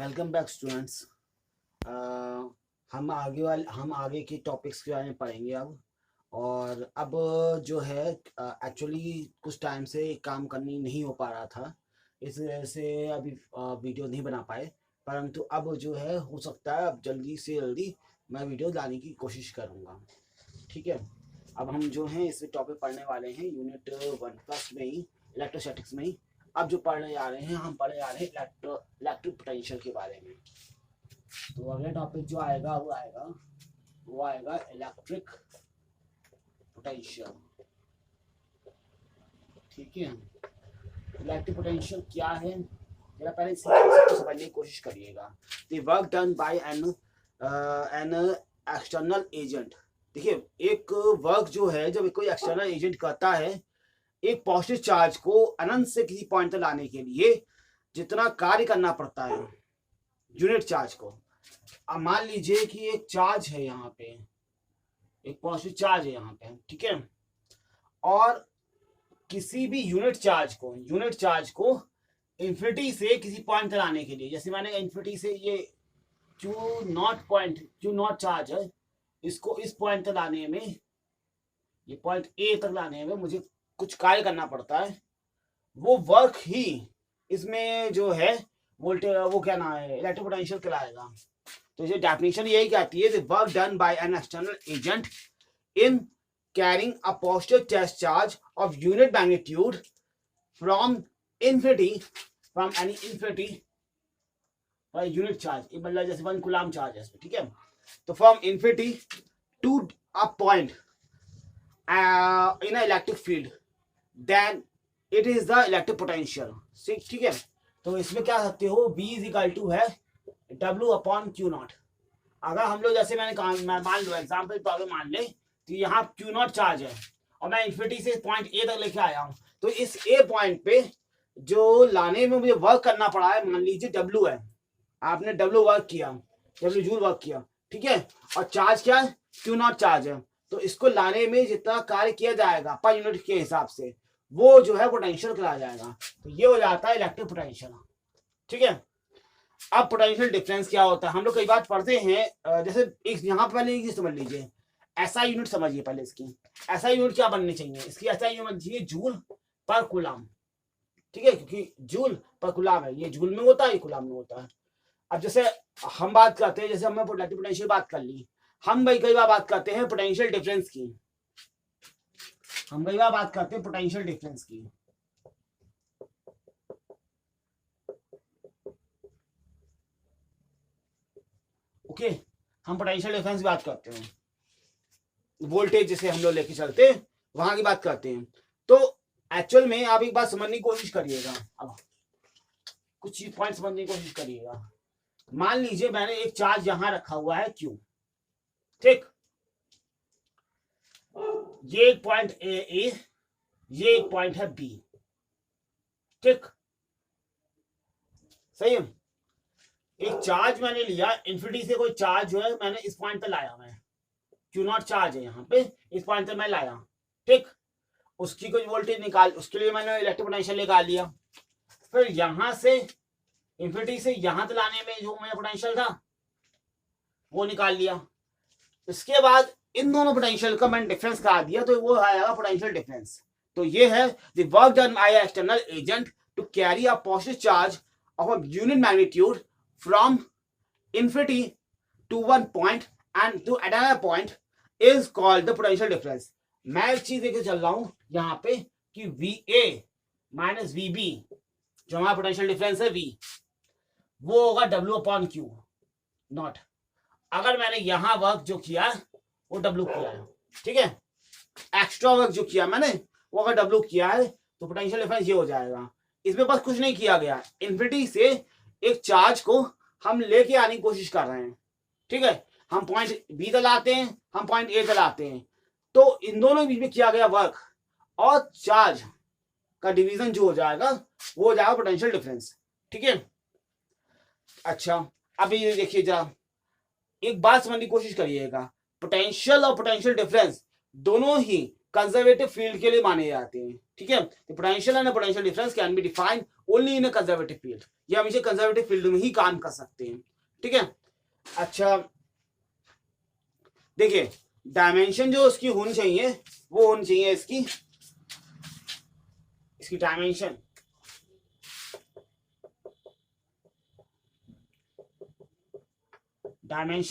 Welcome back students. हम आगे के टॉपिक्स के बारे में पढ़ेंगे अब। और अब जो है एक्चुअली कुछ टाइम से काम करनी नहीं हो पा रहा था, इस वजह से अभी वीडियो नहीं बना पाए। परंतु अब जो है हो सकता है अब जल्दी से जल्दी मैं वीडियो लाने की कोशिश करूँगा। ठीक है, अब हम जो हैं इस टॉपिक पढ़ने वाले हैं यूनिट 1+ में ही, इलेक्ट्रोस्टैटिक्स में ही। अब जो पढ़ने जा रहे हैं हम पढ़ने जा रहे हैं इलेक्ट्रिक पोटेंशियल के बारे में। तो अगला टॉपिक जो आएगा वो आएगा इलेक्ट्रिक पोटेंशियल। ठीक है, इलेक्ट्रिक पोटेंशियल क्या है जरा पहले इसी को समझने की कोशिश करिएगा। The work done by an external agent. देखिए, एक वर्क जो है जब कोई एक्सटर्नल एजेंट करता है एक पॉजिटिव चार्ज को अनंत से किसी पॉइंट तक लाने के लिए जितना कार्य करना पड़ता है यूनिट चार्ज को। अब मान लीजिए कि एक चार्ज है यहाँ पे, एक पॉजिटिव चार्ज है यहाँ पे, ठीक है, और किसी भी यूनिट चार्ज को इन्फिनिटी से किसी पॉइंट तक लाने के लिए, जैसे मैंने इन्फिनिटी से ये क्यू नॉट चार्ज है, इसको इस पॉइंट तक लाने में, ये पॉइंट ए तक लाने में मुझे कुछ कार्य करना पड़ता है। वो वर्क ही इसमें जो है वोल्टेज, वो क्या नाम है, इलेक्ट्रिक पोटेंशियल कहलाएगा। तो ये डेफिनेशन यही कहती है, the work done by an external agent in carrying a positive test charge of unit magnitude from any infinity unit charge, मतलब जैसे 1 कूलम चार्ज है इसमें, ठीक है। तो from infinity to a point in a electric field, then it is the electric potential. ठीक है, तो इसमें क्या सकते हो, V इज इक्वल टू है W/Q0। अगर हम लोग जैसे मैंने कहा, मान लो एग्जाम्पल प्रॉब्लम मान ले तो यहाँ Q0 चार्ज है और मैं इन्फिनिटी से पॉइंट ए तक लेके आया हूँ, तो इस ए पॉइंट पे जो लाने में मुझे वर्क करना पड़ा है, मान लीजिए W है, आपने W वर्क किया, W जूल वर्क किया, ठीक है, और चार्ज क्या है, Q0 चार्ज है। तो इसको लाने में जितना कार्य किया जाएगा पर यूनिट के हिसाब से वो जो है पोटेंशियल कहलाया जाएगा। तो ये हो जाता है इलेक्ट्रिक पोटेंशियल। ठीक है, अब पोटेंशियल डिफरेंस क्या होता है हम लोग कई बार पढ़ते हैं। जैसे एक यहाँ पे पहले एक समझ लीजिए, ऐसा यूनिट समझिए पहले इसकी। ऐसा यूनिट क्या बननी चाहिए इसकी, ऐसा यूनिट बननी चाहिए जूल पर कूलम। ठीक है, क्योंकि जूल पर कूलम है, ये जूल में होता है, ये कूलम में होता है। अब जैसे हम बात करते हैं, जैसे हमने इलेक्ट्रिक पोटेंशियल बात कर ली, हम भाई कई बार बात करते हैं पोटेंशियल डिफरेंस की, हम कई बार बात करते हैं पोटेंशियल डिफरेंस की। ओके, हम पोटेंशियल डिफरेंस की बात करते हैं, वोल्टेज जैसे हम लोग लेके चलते हैं वहां की बात करते हैं। तो एक्चुअल में आप एक बात समझने की कोशिश करिएगा, अब कुछ पॉइंट समझने की कोशिश करिएगा। मान लीजिए मैंने एक चार्ज यहां रखा हुआ है Q, ठीक, ये एक पॉइंट ए, ये एक पॉइंट है B, ठीक, सही है। एक चार्ज मैंने लिया इन्फिनिटी से, कोई चार्ज जो है मैंने इस पॉइंट तक लाया, मैं Q0 चार्ज है यहाँ पे, इस पॉइंट तक मैं लाया, ठीक, उसकी कुछ वोल्टेज निकाल, उसके लिए मैंने इलेक्ट्रिक पोटेंशियल निकाल लिया। फिर यहां से इन्फिनिटी से यहां तक लाने में जो मेरा पोटेंशियल था वो निकाल लिया। इसके बाद इन दोनों पोटेंशियल का मैंने डिफरेंस करा दिया, तो वो आएगा पोटेंशियल डिफरेंस। तो ये है the work done by external agent to carry a positive charge of a unit magnitude from infinity to one point and to another point is called the potential difference. मैं एक चीज लेके चल रहा हूं यहां पे कि VA माइनस VB, जो हमारा पोटेंशियल डिफरेंस है V, वो होगा W/Q0। अगर मैंने यहां वर्क जो किया वो W किया है, ठीक है, एक्स्ट्रा वर्क जो किया मैंने वो अगर W किया है तो पोटेंशियल डिफरेंस ये हो जाएगा। इसमें बस कुछ नहीं किया गया, इन्फिनिटी से एक चार्ज को हम लेके आने की कोशिश कर रहे हैं, ठीक है, हम पॉइंट B तक लाते हैं, हम पॉइंट A तक लाते हैं, तो इन दोनों के बीच में किया गया वर्क और चार्ज का डिवीजन जो हो जाएगा वो हो जाएगा पोटेंशियल डिफरेंस। ठीक है, अच्छा अब ये देखिए जरा एक बात समझने की कोशिश करिएगा, पोटेंशियल और पोटेंशियल डिफरेंस दोनों ही कंजर्वेटिव फील्ड के लिए माने जाते हैं, ठीक है। तो potential and potential difference can be defined only in a conservative field, ये हमेशा कंजर्वेटिव फील्ड में ही काम कर सकते हैं, ठीक है। अच्छा देखिए, डायमेंशन जो उसकी होनी चाहिए वो होनी चाहिए इसकी डायमेंशन,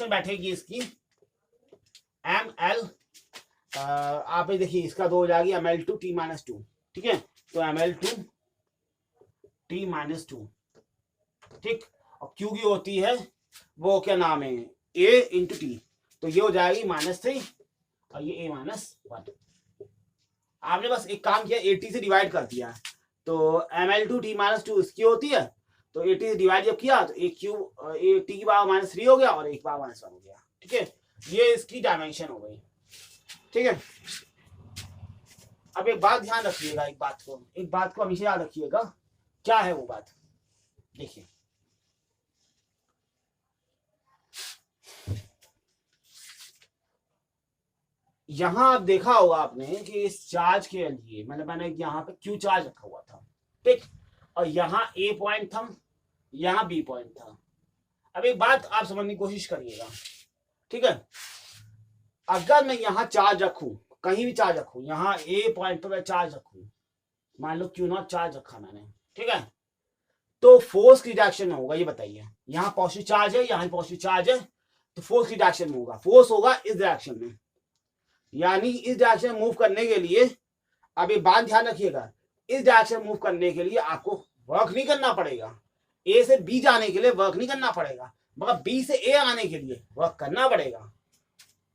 बैठेगी इसकी एम एल, आप देखिए इसका दो हो जाएगी ml2 t-2, ठीक है। तो ml2 t-2, ठीक। और क्यू की होती है वो क्या नाम है a इंटू टी, तो ये हो जाएगी -3 और ये a-1। आपने बस एक काम किया, 80 से डिवाइड कर दिया, तो ml2 t-2 इसकी होती है, तो 80 से डिवाइड जब किया तो एक क्यूब टी की पावर -3 हो गया और एक पावर -1 हो गया, ठीक है। ये इसकी डायमेंशन हो गई, ठीक है। अब एक बात ध्यान रखिएगा, एक बात को हमेशा याद रखिएगा, क्या है वो बात, देखिए यहां आप देखा होगा आपने कि इस चार्ज के लिए मैंने यहाँ पे क्यू चार्ज रखा हुआ था, ठीक, और यहाँ ए पॉइंट था, यहाँ बी पॉइंट था। अब एक बात आप समझने की कोशिश करिएगा, ठीक है। अगर मैं यहाँ चार्ज रखूं, कहीं भी चार्ज रखूं, यहाँ ए पॉइंट पर मैं चार्ज रखूं, मान लो Q0 चार्ज रखा मैंने, ठीक है, तो फोर्स की डायरेक्शन में होगा, ये बताइए, यहाँ पॉजिटिव चार्ज है, यहाँ पॉजिटिव चार्ज है, तो फोर्स की डायरेक्शन में होगा, फोर्स होगा इस डायरेक्शन में, यानी इस डायरेक्शन में मूव करने के लिए, अब ये बात ध्यान रखिएगा, इस डायरेक्शन में मूव करने के लिए आपको वर्क नहीं करना पड़ेगा, ए से बी जाने के लिए वर्क नहीं करना पड़ेगा, मगर बी से ए आने के लिए वर्क करना पड़ेगा।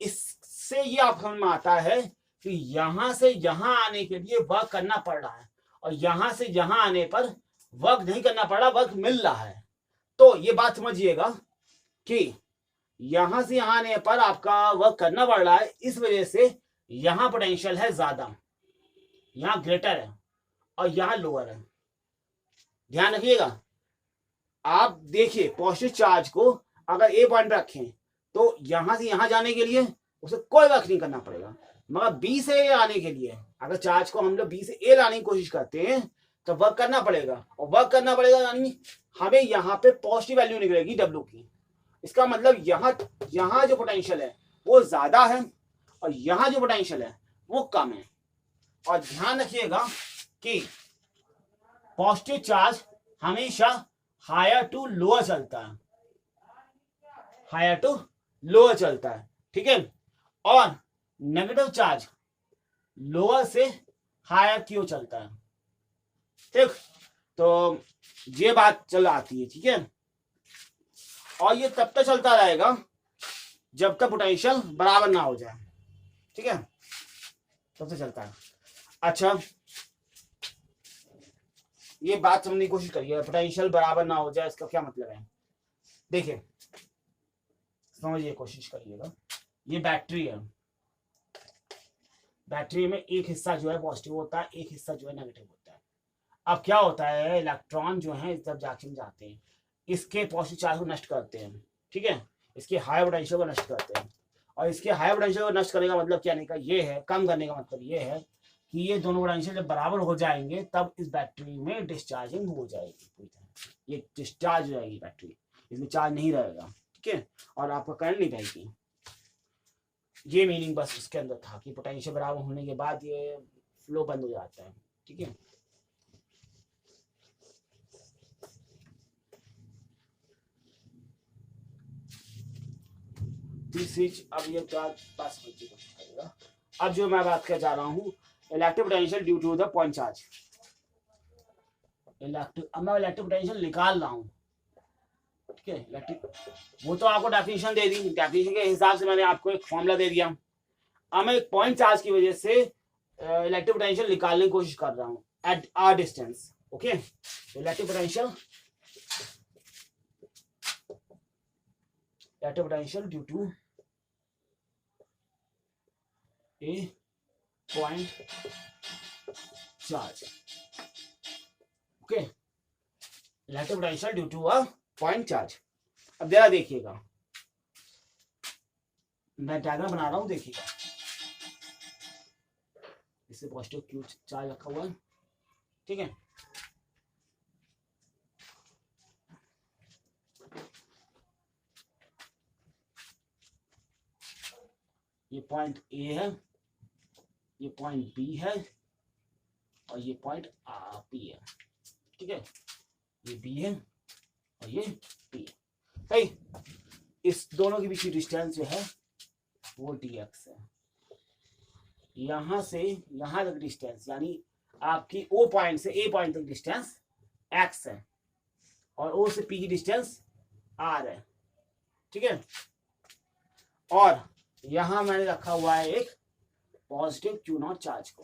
इससे ये आप समझ में आता है कि यहां से यहां आने के लिए वर्क करना पड़ रहा है और यहां से यहां आने पर वर्क नहीं करना पड़ रहा, वर्क मिल रहा है। तो ये बात समझिएगा कि यहां से यहां आने पर आपका वर्क करना पड़ रहा है, इस वजह से यहां पोटेंशियल है ज्यादा, यहां ग्रेटर है और यहां लोअर है। ध्यान रखिएगा, आप देखिए पॉजिटिव चार्ज को अगर ए पॉइंट पर रखें तो यहां से यहां जाने के लिए उसे कोई वर्क नहीं करना पड़ेगा, मगर बी से ए आने के लिए अगर चार्ज को हम लोग बी से ए लाने की कोशिश करते हैं तो वर्क करना पड़ेगा, और वर्क करना पड़ेगा यानी हमें यहाँ पे पॉजिटिव वैल्यू निकलेगी डब्ल्यू की। इसका मतलब यहाँ जो पोटेंशियल है वो ज्यादा है और यहाँ जो पोटेंशियल है वो कम है। और ध्यान रखिएगा कि पॉजिटिव चार्ज हमेशा हायर टू लोअर चलता है, हायर टू लोअर चलता है, ठीक है, और नेगेटिव चार्ज लोअर से हायर क्यों चलता है, ठीक। तो ये बात चल आती है, ठीक है, और ये तब तक चलता रहेगा जब तक पोटेंशियल बराबर ना हो जाए, ठीक है, तब तक चलता है। अच्छा ये बात समझने की कोशिश करिए, पोटेंशियल बराबर ना हो जाए इसका क्या मतलब है, देखिए समझिए, कोशिश करिएगा। ये बैटरी है, बैटरी में एक हिस्सा जो है पॉजिटिव होता है, एक हिस्सा जो है नेगेटिव होता है। अब क्या होता है, इलेक्ट्रॉन जो है जब रिएक्शन जाते हैं इसके पॉजिटिव चार्ज को नष्ट करते हैं, ठीक है, इसके हाई पोटेंशियल को नष्ट करते हैं, और इसके हाई पोटेंशियल को नष्ट करने का मतलब क्या नहीं का ये है, कम करने का मतलब ये है कि ये दोनों पोटेंशियल जब बराबर हो जाएंगे तब इस बैटरी में डिस्चार्जिंग हो जाएगी, ये डिस्चार्ज हो जाएगी बैटरी, इसमें चार्ज नहीं रहेगा, ठीक है, और आपका करंट नहीं रहेगी। ये मीनिंग बस उसके अंदर था कि पोटेंशियल बराबर होने के बाद ये फ्लो बंद हो जाता है, ठीक है। अब ये बात समझने की कोशिश करेगा। अब जो मैं बात कर जा रहा हूँ electric potential due to the point charge, अब मैं इलेक्ट्रिक पोटेंशियल निकाल रहा हूँ, ठीक है, इलेक्ट्रिक, वो तो आपको डेफिनेशन दे दी, डेफिनेशन के हिसाब से मैंने आपको एक फॉर्मूला दे दिया। अब मैं एक पॉइंट चार्ज की वजह से इलेक्ट्रिक पोटेंशियल निकालने की कोशिश कर रहा हूँ at R distance, okay. Electric potential due to a point charge, okay, electric potential due to a point charge. अब जरा देखिएगा, मैं डायग्राम बना रहा हूं, देखिएगा इससे पॉजिटिव क्यू चार्ज रखा हुआ है, ठीक है। ये पॉइंट ए है, ये पॉइंट बी है और ये पॉइंट पी है, ठीक है। ये बी है और ये पी है। इस दोनों के बीच की डिस्टेंस जो है वो dx है। यहां से यहां तक डिस्टेंस यानी आपकी ओ पॉइंट से ए पॉइंट तक डिस्टेंस x है और ओ से पी की डिस्टेंस r है, ठीक है। और यहां मैंने रखा हुआ है एक पॉजिटिव क्यू नॉट चार्ज को,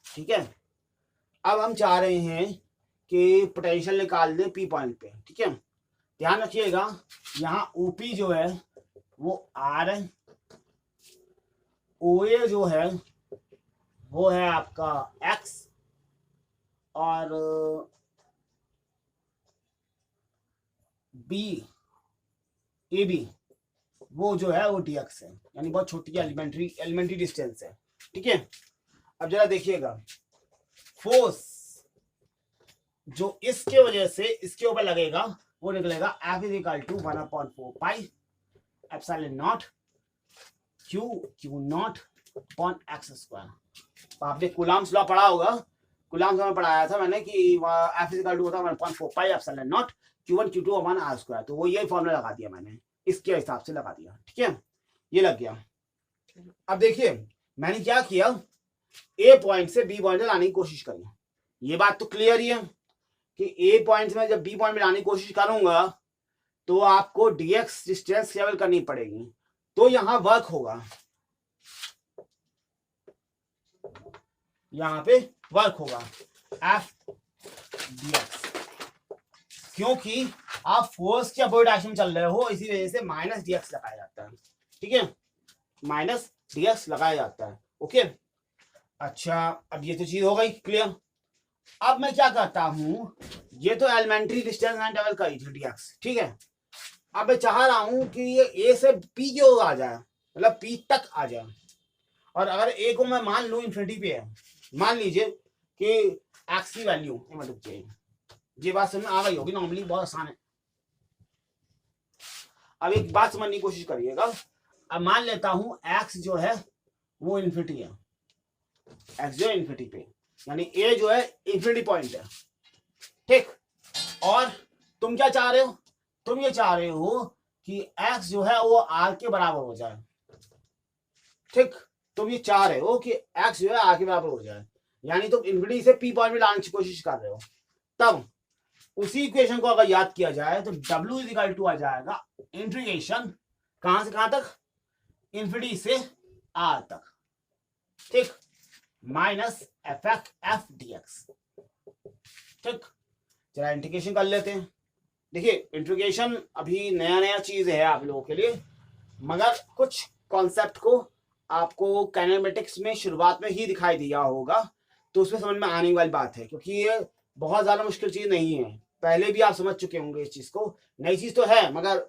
ठीक है। अब हम चाह रहे हैं कि पोटेंशियल निकाल दें पी पॉइंट पे, ठीक है। ध्यान रखिएगा यहाँ ओपी जो है वो आर है, ओए जो है वो है आपका एक्स और बी ए बी वो जो है वो dx है, यानी बहुत छोटी एलिमेंट्री डिस्टेंस है, ठीक है। अब जरा देखिएगा फोर्स जो इसके वजह से इसके ऊपर लगेगा वो निकलेगा F is equal to 1/4 pi epsilon naught Q naught upon X square. आपने कूलम्ब्स लॉ पढ़ा होगा, कूलम्ब्स में पढ़ाया था मैंने कि F इज इक्वल टू होता है 1/4 pi epsilon not Q1 Q2 upon R square. तो वो यही फॉर्मूला लगा दिया मैंने, इसके हिसाब से लगा दिया, ठीक है। ये लग गया। अब देखिए मैंने क्या किया, ए पॉइंट से बी पॉइंट लाने की कोशिश करी। ये बात तो क्लियर ही है कि ए पॉइंट में जब बी पॉइंट में लाने की कोशिश करूंगा तो आपको dx डिस्टेंस ट्रेवल करनी पड़ेगी, तो यहां वर्क होगा, यहां पे वर्क होगा F dx, क्योंकि आप फोर्स के अपोजिट डायरेक्शन में चल रहे हो, इसी वजह से माइनस dx लगाया जाता है, ठीक है। माइनस dx लगाया जाता है, ओके। अच्छा अब ये तो चीज हो गई क्लियर। अब मैं क्या करता हूं, ये तो एलिमेंट्री डिस्टेंस मैंने ट्रेवल करी थी dx, ठीक है। अब मैं चाह रहा हूं कि ये a से p की ओर आ जाए, मतलब p तक आ जाए। और अगर a को मैं मान लू इन्फिनिटी पे है, मान लीजिए कि x की वैल्यू ये बात समझ में आ गई होगी, नॉर्मली बहुत आसान है। अब एक बात समझने की कोशिश करिएगा। अब मान लेता हूं x जो है वो इन्फिनिटी है, x जो है इन्फिनिटी पे, यानी a जो है इन्फिनिटी पॉइंट है, ठीक। और तुम क्या चाह रहे हो, तुम ये चाह रहे हो कि x जो है वो r के बराबर हो जाए, ठीक। तुम ये चाह रहे हो कि x जो है r के बराबर हो जाए, यानी तुम इन्फिनिटी से p पॉइंट में लाने की कोशिश कर रहे हो। तब उसी इक्वेशन को अगर याद किया जाए तो w इज इक्वल टू आ जाएगा इंटीग्रेशन कहां से कहां तक, इन्फिनिटी से r तक, ठीक, माइनस एफ dx, ठीक। चला इंटीग्रेशन कर लेते हैं। देखिए इंटीग्रेशन अभी नया नया चीज है आप लोगों के लिए, मगर कुछ कॉन्सेप्ट को आपको काइनेमेटिक्स में शुरुआत में ही दिखाई दिया होगा, तो उसमें समझ में आने वाली बात है, क्योंकि ये बहुत ज्यादा मुश्किल चीज नहीं है। पहले भी आप समझ चुके होंगे इस चीज को, नई चीज तो है मगर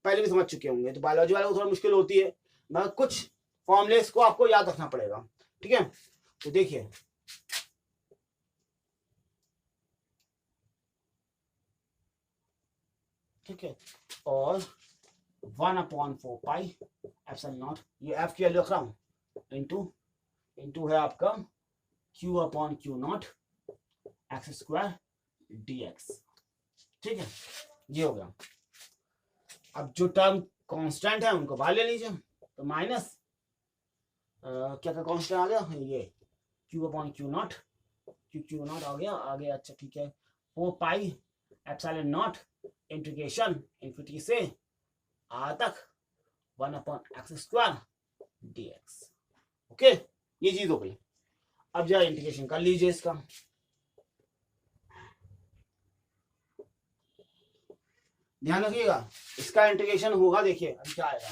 पहले भी समझ चुके होंगे। तो बायोलॉजी वालों को थोड़ा मुश्किल होती है, मगर कुछ फॉर्मूलेस को आपको याद रखना पड़ेगा, ठीक है। तो देखिए ठीक है, और 1/4 पाई एप्सिलॉन नॉट, ये एफ की वैल्यू रख रहा हूं, इंटू है आपका Q/Q0 एक्स स्क्वायर dx, ठीक है। ये हो गया। अब जो टर्म कांस्टेंट है उनको बाहर ले लीजिए, तो माइनस क्या का कांस्टेंट आ गया, ये Q/Q0 Q0 आ गया, अच्छा ठीक है। 4 pi epsilon naught integration infinity से r तक 1/x स्क्वायर dx, ओके। ये चीज हो गई। अब जरा इंटीग्रेशन कर लीजिए इसका, ध्यान रखिएगा इसका इंटीग्रेशन होगा, देखिए अब क्या आएगा,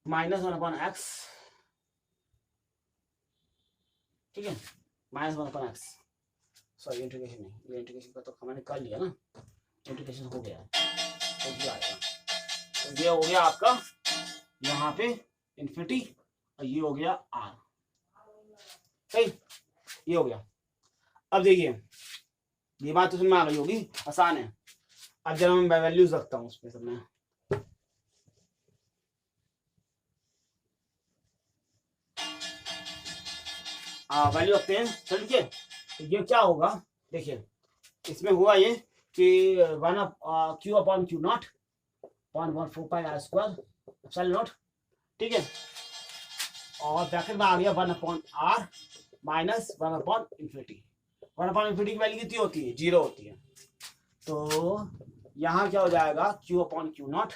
-1/x, ठीक है, -1/x, सॉरी इंटीग्रेशन नहीं, ये इंटीग्रेशन का तो मैंने कर लिया ना, इंटीग्रेशन हो गया है, तो क्या आएगा तो ये हो गया आपका यहाँ पे इन्फिनिटी और ये हो गया आर, सही, ये हो गया। अब देखिए ये बात तो समझ में आ गई होगी, आसान है। अब जब मैं वैल्यूज रखता हूँ उसमें सब में, वैल्यू रखते हैं, चलिए। तो ये क्या होगा, देखिए इसमें हुआ ये कि 1 Q upon Q naught 1/4 pi R square epsilon naught, ठीक है, और ब्रैकेट में आ गया 1 upon R minus 1 upon infinity. 1 upon infinity की वैल्यू कितनी होती है, 0 होती है। तो यहाँ क्या हो जाएगा, Q upon Q naught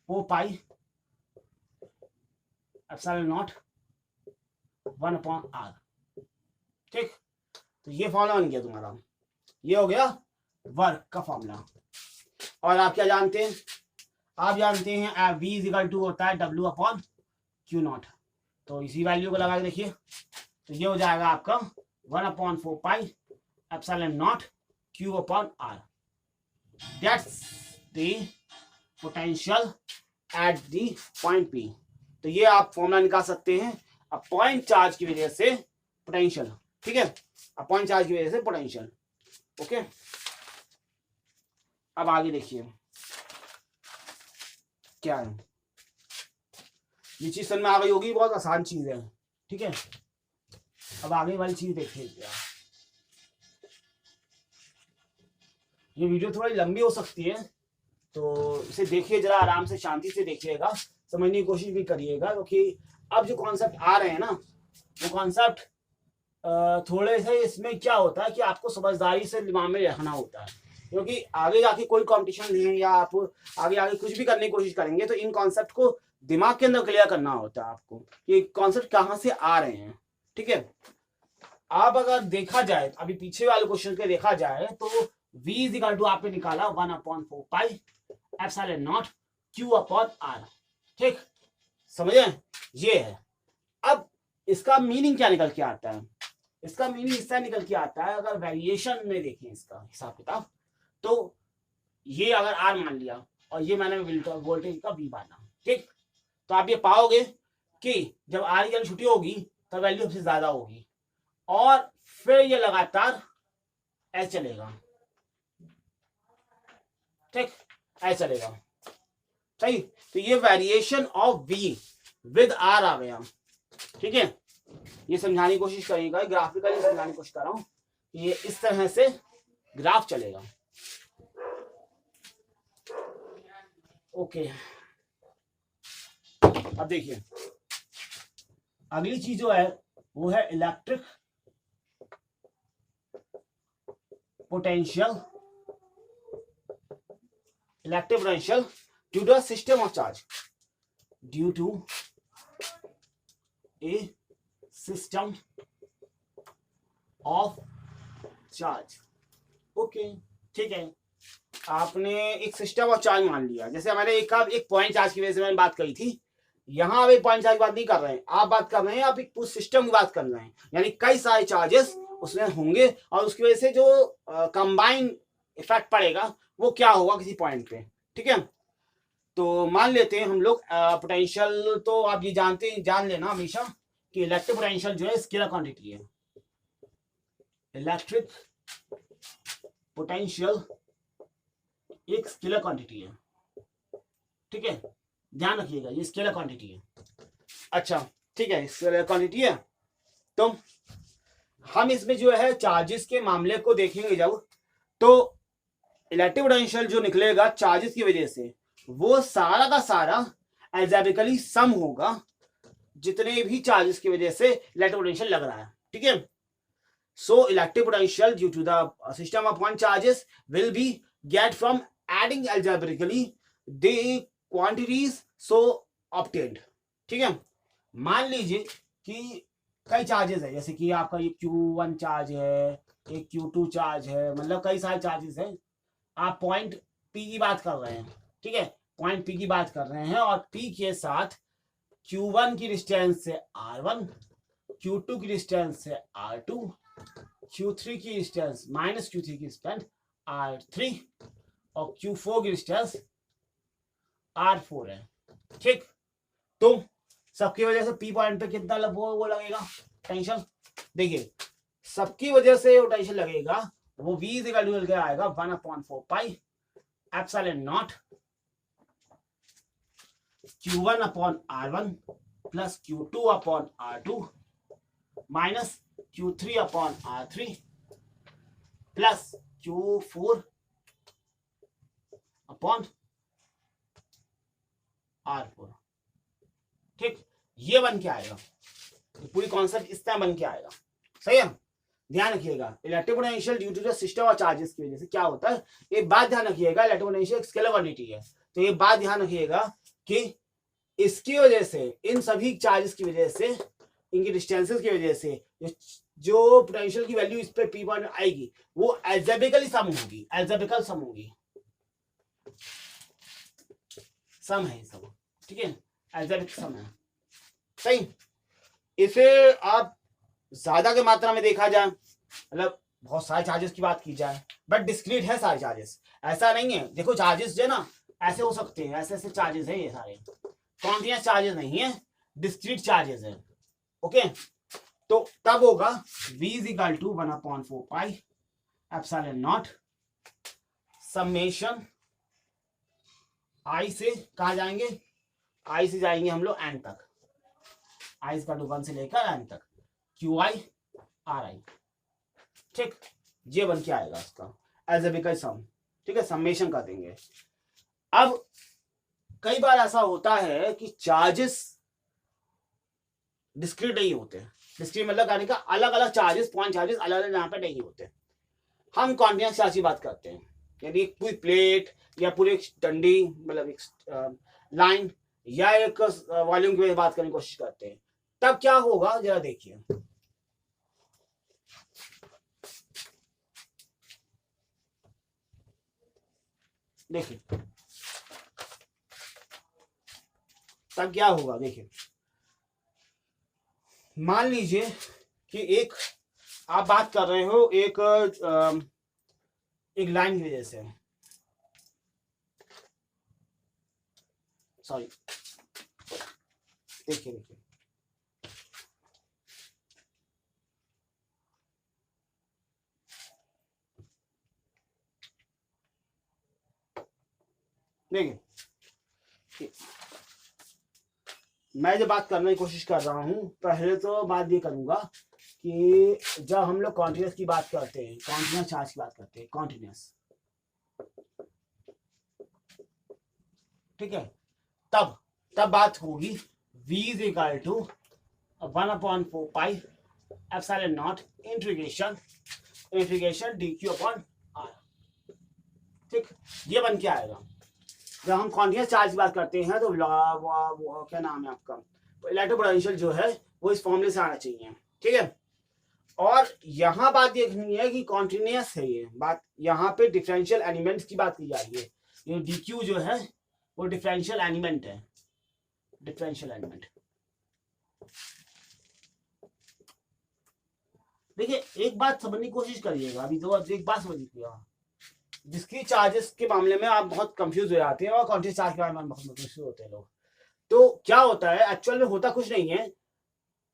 4 pi epsilon naught 1 upon R, ठीक। तो ये फॉर्मूला बन गया तुम्हारा, ये हो गया वर्क का फॉर्मूला। और आप क्या जानते हैं, आप जानते हैं V इक्वल टू होता है W अपॉन क्यू नॉट। तो इसी वैल्यू को लगा के देखिए, तो ये हो जाएगा आपका 1/4 pi epsilon naught Q upon R, that's the potential at the point P। तो ये आप फॉर्मूला निकाल सकते हैं, अब पॉइंट चार्ज की वजह से पोटेंशियल, ठीक है, अब पॉइंट चार्ज की वजह से पोटेंशियल, ओके। अब आगे देखिए क्या है, ये चीज समझ में आ गई होगी, बहुत आसान चीज है, ठीक है। अब आगे वाली चीज देखिए, ये वीडियो थोड़ी लंबी हो सकती है, तो इसे देखिए जरा, आराम से शांति से देखिएगा, समझने की कोशिश भी करिएगा, क्योंकि अब जो कॉन्सेप्ट आ रहे हैं ना, वो कॉन्सेप्ट थोड़े से इसमें क्या होता है कि आपको समझदारी से दिमाग में रखना होता है, क्योंकि आगे जाके कोई कंपटीशन नहीं है या आप आगे आगे कुछ भी करने की कोशिश करेंगे, तो इन कॉन्सेप्ट को दिमाग के अंदर क्लियर करना होता है आपको कि कॉन्सेप्ट कहाँ से आ रहे हैं, ठीक है। आप अगर देखा जाए, अभी पीछे वाले क्वेश्चन के देखा जाए, तो V इज इक्वल टू आपने निकाला 1/4 pi epsilon not Q upon R, ठीक, समझे, ये है। अब इसका मीनिंग क्या निकल के आता है, इसका मीनिंग इससे निकल के आता है, अगर वेरिएशन में देखें इसका हिसाब किताब, तो ये अगर R मान लिया और ये मैंने वोल्टेज का V माना, ठीक, तो आप ये पाओगे कि जब R की वैल्यू छोटी होगी तब वैल्यू सबसे ज्यादा होगी, और फिर ये लगातार ऐसे चलेगा, ठीक, ऐसे चलेगा, सही। तो ये variation of V with R आ गया, ठीक है। ये समझाने की कोशिश करिएगा, ग्राफिकली समझाने की कोशिश कर रहा हूं कि ये इस तरह से ग्राफ चलेगा, ओके। अब देखिए अगली चीज जो है वो है electric potential, electric potential due to system of charge, due to a system of charge, okay, ठीक है। आपने एक सिस्टम ऑफ चार्ज मान लिया, जैसे हमारे एक पॉइंट चार्ज की वजह से मैंने बात करी थी, यहां आप एक पॉइंट चार्ज की बात नहीं कर रहे हैं, आप बात कर रहे हैं, आप एक पूरे सिस्टम की बात कर रहे हैं, यानी कई सारे चार्जेस उसमें होंगे और उसकी वजह से जो कंबाइन इफेक्ट पड़ेगा वो क्या होगा किसी पॉइंट पे, ठीक है। तो मान लेते हैं हम लोग पोटेंशियल, तो आप ये जान लेना हमेशा कि इलेक्ट्रिक पोटेंशियल जो है स्केलर क्वांटिटी है, इलेक्ट्रिक पोटेंशियल एक स्केलर क्वांटिटी है, ठीक है, ध्यान रखिएगा ये स्केलर क्वांटिटी है। अच्छा, ठीक है, स्केलर क्वांटिटी है। तो हम इसमें जो है चार्जेस के मामले को देखेंगे जब, तो इलेक्ट्रिक पोटेंशियल जो निकलेगा चार्जेस की वजह से, वो सारा का सारा एल्जेब्रिकली सम होगा जितने भी चार्जेस की वजह से इलेक्ट्रिक पोटेंशियल लग रहा है, ठीक है। So electric potential due to the system of point charges will be get from adding algebraically the quantities so obtained, ठीक है। मान लीजिए कि कई चार्जेस है, जैसे कि आपका ये Q1 चार्ज है, एक Q2 चार्ज है, मतलब कई सारे चार्जेस हैं, आप पॉइंट P की बात कर रहे हैं, ठीक है, पॉइंट P की बात कर रहे हैं, और P के साथ Q1 की डिस्टेंस से R1, Q2 की डिस्टेंस से R2, Q3 की डिस्टेंस -Q3 की डिस्टेंस R3 और Q4 की डिस्टेंस R4 है, ठीक। तो सबकी वजह से P पॉइंट पे कितना वो लगेगा टेंशन, देखिए सबकी वजह से वो टेंशन लगेगा, वो V इज इक्वल टू आएगा 1/4 pi epsilon not Q1/R1 plus Q2/R2 minus Q3/R3 plus Q4/R4, ठीक। ये बन के आएगा, पूरी कॉन्सेप्ट इस तरह बन के आएगा, सही है। ध्यान रखिएगा electric potential due to the system of charges की वजह से क्या होता है, एक बात ध्यान रखिएगा, इलेक्ट्रिक पोटेंशियल एक स्केलर क्वांटिटी है, तो ये बात ध्यान रखिएगा कि इसकी वजह से, इन सभी चार्जेस की वजह से, इनकी डिस्टेंसेस की वजह से जो पोटेंशियल की वैल्यू इस पे पी पॉइंट आएगी वो अलजेब्रिकली सम होगी, अलजेब्रिकल सम होगी, सम है सब, ठीक है, अलजेब्रिक सम है, सही। इसे आप ज्यादा की मात्रा में देखा जाए, मतलब बहुत सारे चार्जेस की बात की जाए, बट डिस्क्रीट है सारे चार्जेस, ऐसा नहीं है। देखो चार्जेस जो है ना ऐसे हो सकते हैं, ऐसे ऐसे चार्जेस है, ये सारे कॉन्टिन्यूअस चार्जेस नहीं है, डिस्क्रीट चार्जेस है, ओके। तो तब होगा V is equal to 1/4 pi epsilon naught summation I से कहा जाएंगे, I से जाएंगे हम लोग n तक, I इज इक्वल टू 1 से लेकर n तक QI RI, ठीक। ये बन के आएगा इसका अलजेब्रिकल सम, ठीक है, समेशन कर देंगे। अब कई बार ऐसा होता है कि चार्जेस डिस्क्रीट नहीं होते, डिस्क्रीट मतलब कहने का अलग अलग चार्जेस, पॉइंट चार्जेस अलग अलग यहाँ पे नहीं होते, हम कॉन्टिन्यूअस चार्ज की बात करते हैं, यानी पूरी प्लेट या पूरी एक डंडी, मतलब एक लाइन या एक वॉल्यूम की बात करने की कोशिश करते हैं, तब क्या होगा जरा देखिए, देखिए तब क्या होगा, देखिए मान लीजिए कि एक आप बात कर रहे हो एक लाइन की वजह से, सॉरी, देखिए देखिए देखिए, मैं जब बात करने की कोशिश कर रहा हूं, पहले तो बात ये करूंगा कि जब हम लोग कॉन्टिन्यूअस की बात करते हैं, कॉन्टिन्यूअस चार्ज की बात करते हैं, कॉन्टिन्यूअस, ठीक है, तब बात होगी V is equal to 1/4 pi epsilon naught integration dQ/R, ठीक। ये बन के आएगा। जब हम कॉन्टिन्यूअस चार्ज की बात करते हैं तो क्या नाम है आपका, इलेक्ट्रिक पोटेंशियल जो है वो इस फॉर्मूले से आना चाहिए, ठीक है। और यहाँ बात देखनी है कि कॉन्टिन्यूअस है, ये बात यहाँ पे डिफरेंशियल एलिमेंट्स की बात की जा रही है, ये dQ जो है वो डिफरेंशियल एलिमेंट है, डिफरेंशियल एलिमेंट। देखिए एक बात समझने की कोशिश करिएगा, अभी तो एक बात समझिएगा, जिसकी चार्जेस के मामले में आप बहुत कंफ्यूज हो जाते हैं और कॉन्टिन्यूअस चार्ज के बारे में बहुत कंफ्यूज होते हैं लोग। तो क्या होता है एक्चुअल में, होता कुछ नहीं है,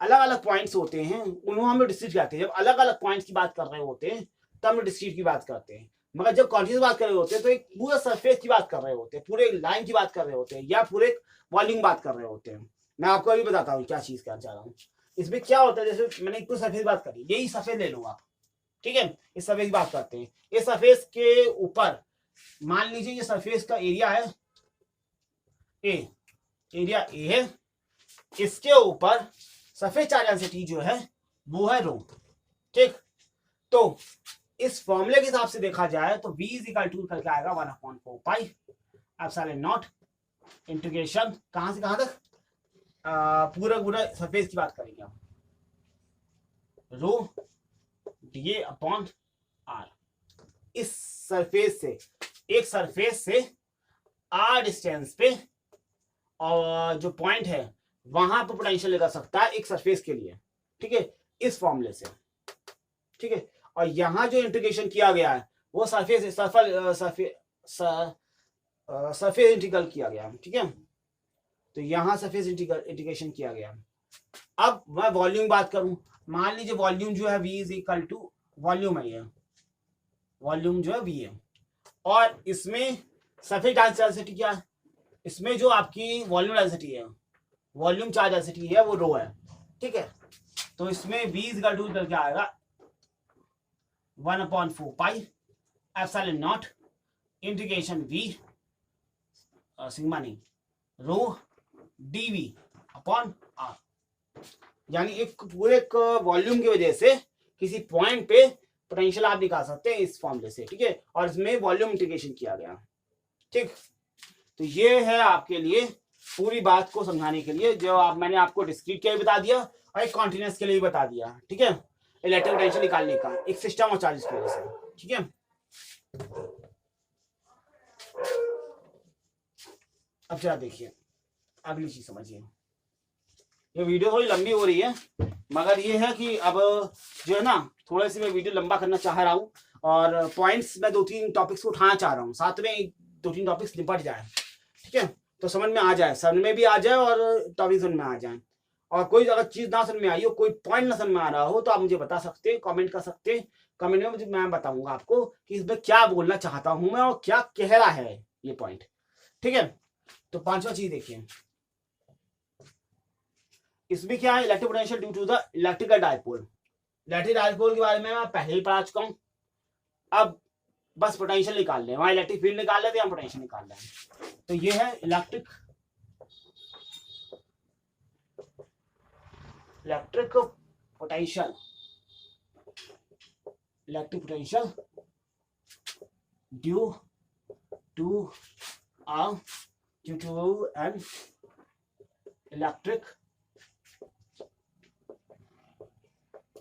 अलग अलग पॉइंट्स होते हैं, उन्हें हम लोग डिस्क्रीट करते हैं। जब अलग अलग पॉइंट्स की बात कर रहे होते हैं तब हम लोग डिस्क्रीट की बात करते हैं, मगर जब कॉन्टिन्यूअस बात कर रहे होते हैं तो एक पूरा सरफेस की बात कर रहे होते हैं, पूरे लाइन की बात कर रहे होते हैं, या पूरे वॉल्यूम बात कर रहे होते हैं। मैं आपको अभी बताता हूँ क्या चीज करना चाह रहा हूँ। इसमें क्या होता है, जैसे मैंने पूरी सरफेस बात करी, यही सरफेस ले लूंगा, ठीक है, इस सरफेस की बात करते हैं। इस सरफेस के ऊपर मान लीजिए ये सरफेस का एरिया है ए, एरिया ए है, इसके ऊपर सरफेस चार्ज डेंसिटी जो है वो है रो, ठीक। तो इस फॉर्मूले के हिसाब से देखा जाए तो V इज इक्वल टू करके आएगा 1/4 पाई एप्सिलॉन नॉट इंटीग्रेशन कहां से कहां तक, पूरा सरफेस की बात करेंगे हम, रो dA/R। इस सरफेस से, एक सरफेस से R डिस्टेंस पे, और जो पॉइंट है वहां पर पोटेंशियल लगा सकता है एक सरफेस के लिए, ठीक है, इस फॉर्मूले से, ठीक है। और यहां जो इंटीग्रेशन किया गया है वो सरफेस सरफेस इंटीग्रल किया गया, ठीक है। तो यहाँ सरफेस इंटीग्रेशन किया गया। अब मैं वॉल्यूम बात करूं, मान लीजिए वॉल्यूम जो है v is equal to volume है, ये वॉल्यूम जो है v है, और इसमें सरफेस चार्ज डेंसिटी क्या है, इसमें जो आपकी वॉल्यूम डेंसिटी है, वॉल्यूम चार्ज डेंसिटी है वो रो है, ठीक है। तो इसमें v इज इक्वल टू क्या आएगा 1/4 pi epsilon naught integration v sigma नहीं रो dv अपॉन r, यानी एक पूरे वॉल्यूम की वजह से किसी पॉइंट पे पोटेंशियल आप निकाल सकते हैं इस फॉर्मूले से, ठीक है। और इसमें वॉल्यूम इंटीग्रेशन किया गया, ठीक। तो ये है आपके लिए पूरी बात को समझाने के लिए, जो मैंने आपको डिस्क्रीट के लिए बता दिया और एक कॉन्टिन्यूस के लिए भी बता दिया, ठीक है, इलेक्ट्रिक पोटेंशियल निकालने का एक सिस्टम और चार्जेस की वजह से, ठीक है। अब जरा देखिए अगली चीज समझिए। ये वीडियो थोड़ी लंबी हो रही है, मगर ये है कि अब जो है ना थोड़ा सी मैं वीडियो लंबा करना चाह रहा हूँ, और पॉइंट्स मैं 2-3 टॉपिक्स को उठाना चाह रहा हूँ, साथ में 2-3 टॉपिक्स निपट जाए, ठीक है। तो समझ में आ जाए, समझ में भी आ जाए और टॉपिक समझ में आ जाए। और कोई अगर चीज ना समझ में आई हो, कोई पॉइंट ना समझ में आ रहा हो, तो आप मुझे बता सकते हैं, कमेंट कर सकते हैं। कमेंट में मुझे मैं बताऊंगा आपको कि इसमें क्या बोलना चाहता हूं मैं और क्या कह रहा है ये पॉइंट, ठीक है। तो 5वां चीज देखिए, इसमें क्या है, electric potential due to the electrical dipole. Electric dipole के बारे में मैं पहले ही पढ़ा चुका हूं, अब बस पोटेंशियल निकाल लें, वहां इलेक्ट्रिक फील्ड निकाल लेते हैं, हम पोटेंशियल निकाल लें। तो ये है electric potential, electric potential due to an electric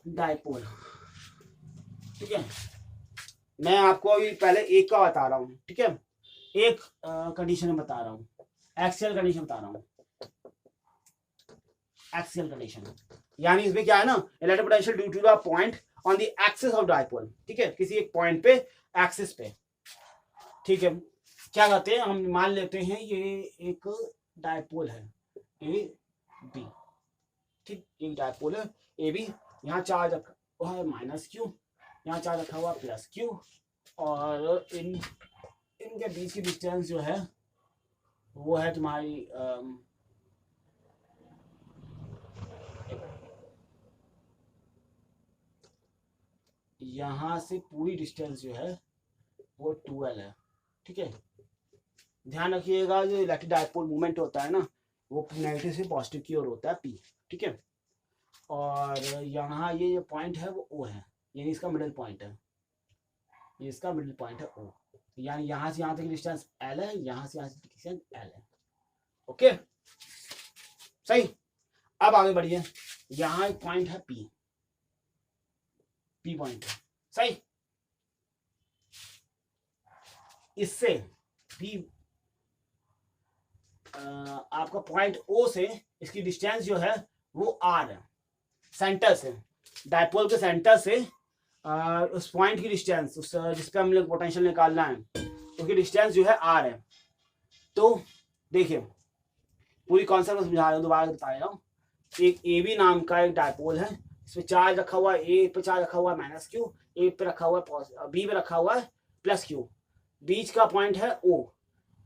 dipole, ठीक है। मैं आपको अभी पहले एक का बता रहा हूं, ठीक है, एक कंडीशन बता रहा हूं, एक्सियल कंडीशन बता रहा हूं, एक्सियल कंडीशन, यानी इसमें क्या है ना, electric potential due to the point on the axis of dipole, ठीक है, किसी एक पॉइंट पे एक्सिस पे, ठीक है। क्या कहते हैं, हम मान लेते हैं ये एक डायपोल है ए बी, ठीक, एक डायपोल है ए बी, यहाँ चार्ज रखा हुआ है माइनस क्यू, यहाँ चार्ज रखा हुआ प्लस क्यू, और इनके बीच की डिस्टेंस जो है वो है तुम्हारी यहाँ से पूरी डिस्टेंस जो है वो 12 है, ठीक है। ध्यान रखिएगा जो इलेक्ट्रिक डायपोल मूवमेंट होता है ना, वो नेगेटिव से पॉजिटिव की ओर होता है पी, ठीक है। और यहाँ ये जो पॉइंट है वो ओ है, यानी इसका मिडिल पॉइंट है, ये इसका मिडिल पॉइंट है ओ, यानी यहाँ से यहाँ तक डिस्टेंस एल है, यहाँ से यहाँ तक डिस्टेंस एल है, ओके सही। अब आगे बढ़िए, यहाँ एक पॉइंट है पी पॉइंट है, सही। इससे पी आपका पॉइंट ओ से इसकी डिस्टेंस जो है वो आर है, सेंटर से, डायपोल के सेंटर से उस पॉइंट की डिस्टेंस, उस जिस पे हम लोग पोटेंशियल निकालना है उसकी डिस्टेंस जो है आर है। तो देखिए पूरी कॉन्सेप्ट समझा रहा हूँ, दोबारा बता रहा हूँ। एक ए बी नाम का एक डायपोल है, इसमें चार्ज रखा हुआ है, ए पे चार्ज रखा हुआ है माइनस क्यू, ए पे रखा हुआ है, बी पे रखा हुआ है प्लस क्यू, बीच का पॉइंट है ओ,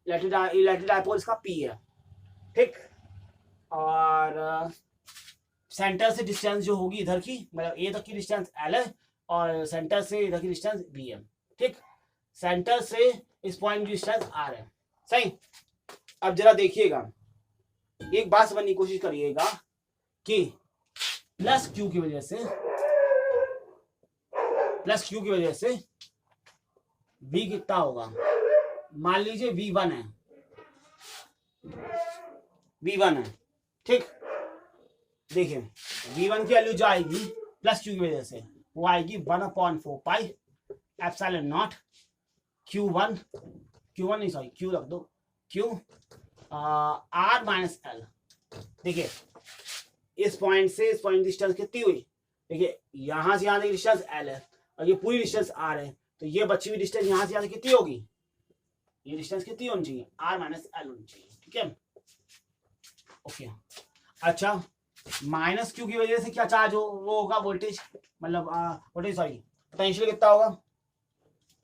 इलेक्ट्रिक डायपोल इसका पी है, ठीक। और सेंटर से डिस्टेंस जो होगी इधर की, मतलब ए तक की डिस्टेंस एल है, और सेंटर से इधर की डिस्टेंस बी है, ठीक। सेंटर से इस पॉइंट की डिस्टेंस आर है, सही। अब जरा देखिएगा, एक बात समझने की कोशिश करिएगा कि प्लस क्यू की वजह से v कितना होगा, मान लीजिए v1 है, ठीक। देखिए v1 की वैल्यू जो आएगी प्लस क्यू की वजह से वो आएगी 1/4 पाई एप्सिलॉन नॉट Q1 नहीं सॉरी Q रख दो, Q R माइनस L। देखिए इस पॉइंट से इस पॉइंट डिस्टेंस कितनी हुई, देखिए यहां से यहां तक डिस्टेंस L है और ये पूरी डिस्टेंस R है, तो ये बची हुई डिस्टेंस यहां से यहां कितनी होगी, ये डिस्टेंस कितनी होनी चाहिए, r माइनस एल होनी चाहिए, ठीक है। ओके अच्छा, माइनस क्यू की वजह से क्या चार्ज हो, वो होगा वोल्टेज, मतलब वोल्टेज सॉरी पोटेंशियल कितना होगा,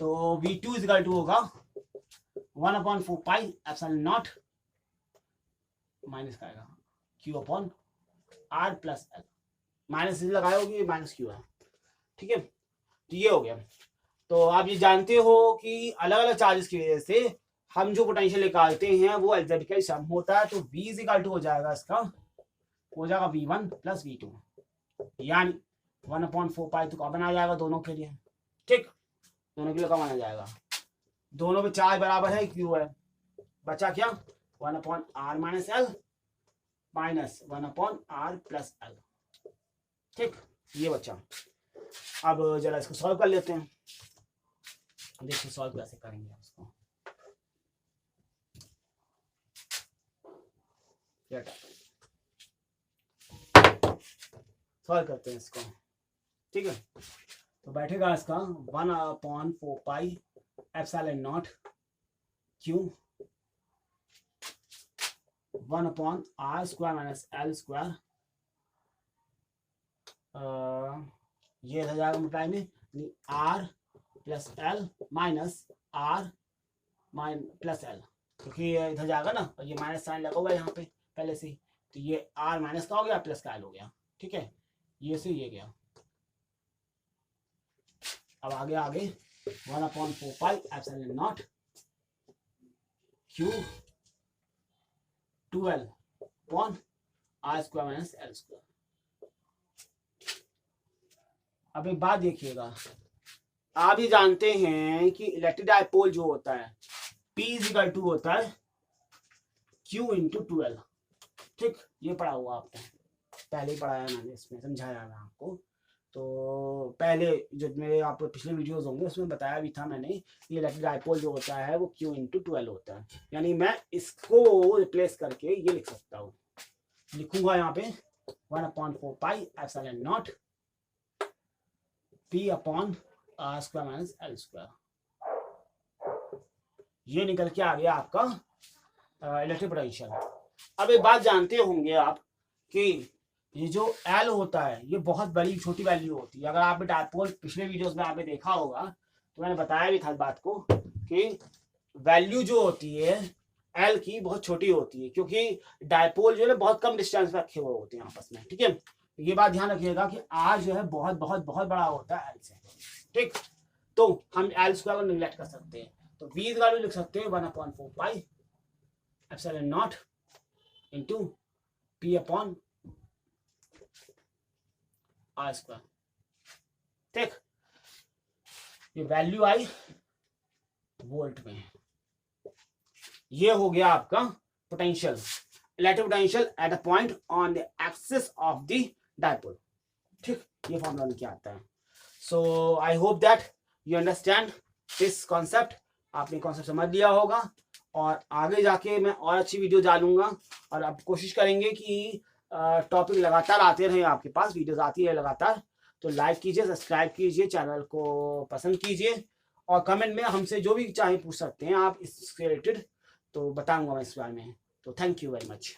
तो V2 इक्वल टू होगा 1/4 पाई एप्सिलॉन नॉट माइनस का आएगा Q upon R plus L, minus लगाए होगी, माइनस क्यू है, ठीक है। तो ये हो गया। तो आप ये जानते हो कि अलग अलग चार्जेस की वजह से हम जो पोटेंशियल निकालते हैं वो एल्जेब्रिकली सम होता है, तो V इक्वल टू हो जाएगा, इसका हो जाएगा V1 प्लस V2, यानी 1/4 पाई तो कॉमन आ जाएगा दोनों के लिए, ठीक, दोनों के लिए कॉमन आ जाएगा, दोनों पे चार्ज बराबर है, क्यू है, बचा क्या 1/r minus L minus 1/r plus L, ठीक, ये बचा। अब जरा इसको सॉल्व कर लेते हैं, देखिए सॉल्व कैसे करेंगे इसको, सॉल्व करते हैं इसको, ठीक है। तो बैठेगा इसका 1/4 pi epsilon naught Q 1/r square minus L square, ये हो जाएगा मल्टीप्लाई में r plus L minus r plus L, क्योंकि ये इधर जाएगा ना, और ये माइनस साइन लगा हुआ है यहाँ पे पहले से, तो ये r माइनस का हो गया, प्लस का एल हो गया, ठीक है, ये से ये गया। अब आगे 1/4 pi epsilon not Q 2L upon R square minus L square. अब एक बात देखिएगा, आप ही जानते हैं कि इलेक्ट्रिक डाइपोल जो होता है P इक्वल टू होता है Q इंटू 2L, ठीक, ये पढ़ा हुआ आपने, पहले ही पढ़ाया मैंने, इसमें समझाया मैं आपको, तो पहले जो मेरे आप पिछले वीडियोस होंगे उसमें बताया भी था मैंने कि इलेक्ट्रिक डाइपोल जो होता है वो Q इंटू 2L होता है, यानी मैं इसको रिप्लेस करके ये लिख सकता हूँ, लिखूंगा यहाँ पे 1/4 pi epsilon not P upon R square minus L square, ये निकल के आ गया आपका इलेक्ट्रिक पोटेंशियल। अब एक बात जानते होंगे आप कि ये जो L होता है ये बहुत बड़ी छोटी वैल्यू होती है, अगर आपने डाइपोल पिछले वीडियोस में आपने देखा होगा तो मैंने बताया भी था इस बात को कि वैल्यू जो होती है L की बहुत छोटी होती है, क्योंकि डाइपोल जो है बहुत कम डिस्टेंस पे रखे हुए होते हैं आपस में, ठीक है। ये बात ध्यान रखिएगा कि R जो है बहुत बहुत बहुत बड़ा होता है L से, ठीक, तो हम एल स्क्वायर को निगलेक्ट कर सकते हैं, तो V का वैल्यू लिख सकते हैं 1/4 pi epsilon not into P upon R square, ठीक, ये वैल्यू आई वोल्ट में, ये हो गया आपका potential, electric potential at a point on the axis of the dipole, ठीक, ये फॉर्मूला लिख के आता है। So I hope that you understand this concept, आपने कॉन्सेप्ट समझ लिया होगा, और आगे जाके मैं और अच्छी वीडियो डालूंगा, और अब कोशिश करेंगे कि टॉपिक लगातार आते रहे, आपके पास वीडियोस आती है लगातार, तो लाइक कीजिए, सब्सक्राइब कीजिए, चैनल को पसंद कीजिए, और कमेंट में हमसे जो भी चाहे पूछ सकते हैं आप इससे रिलेटेड, तो बताऊंगा मैं इस बारे में। तो थैंक यू वेरी मच।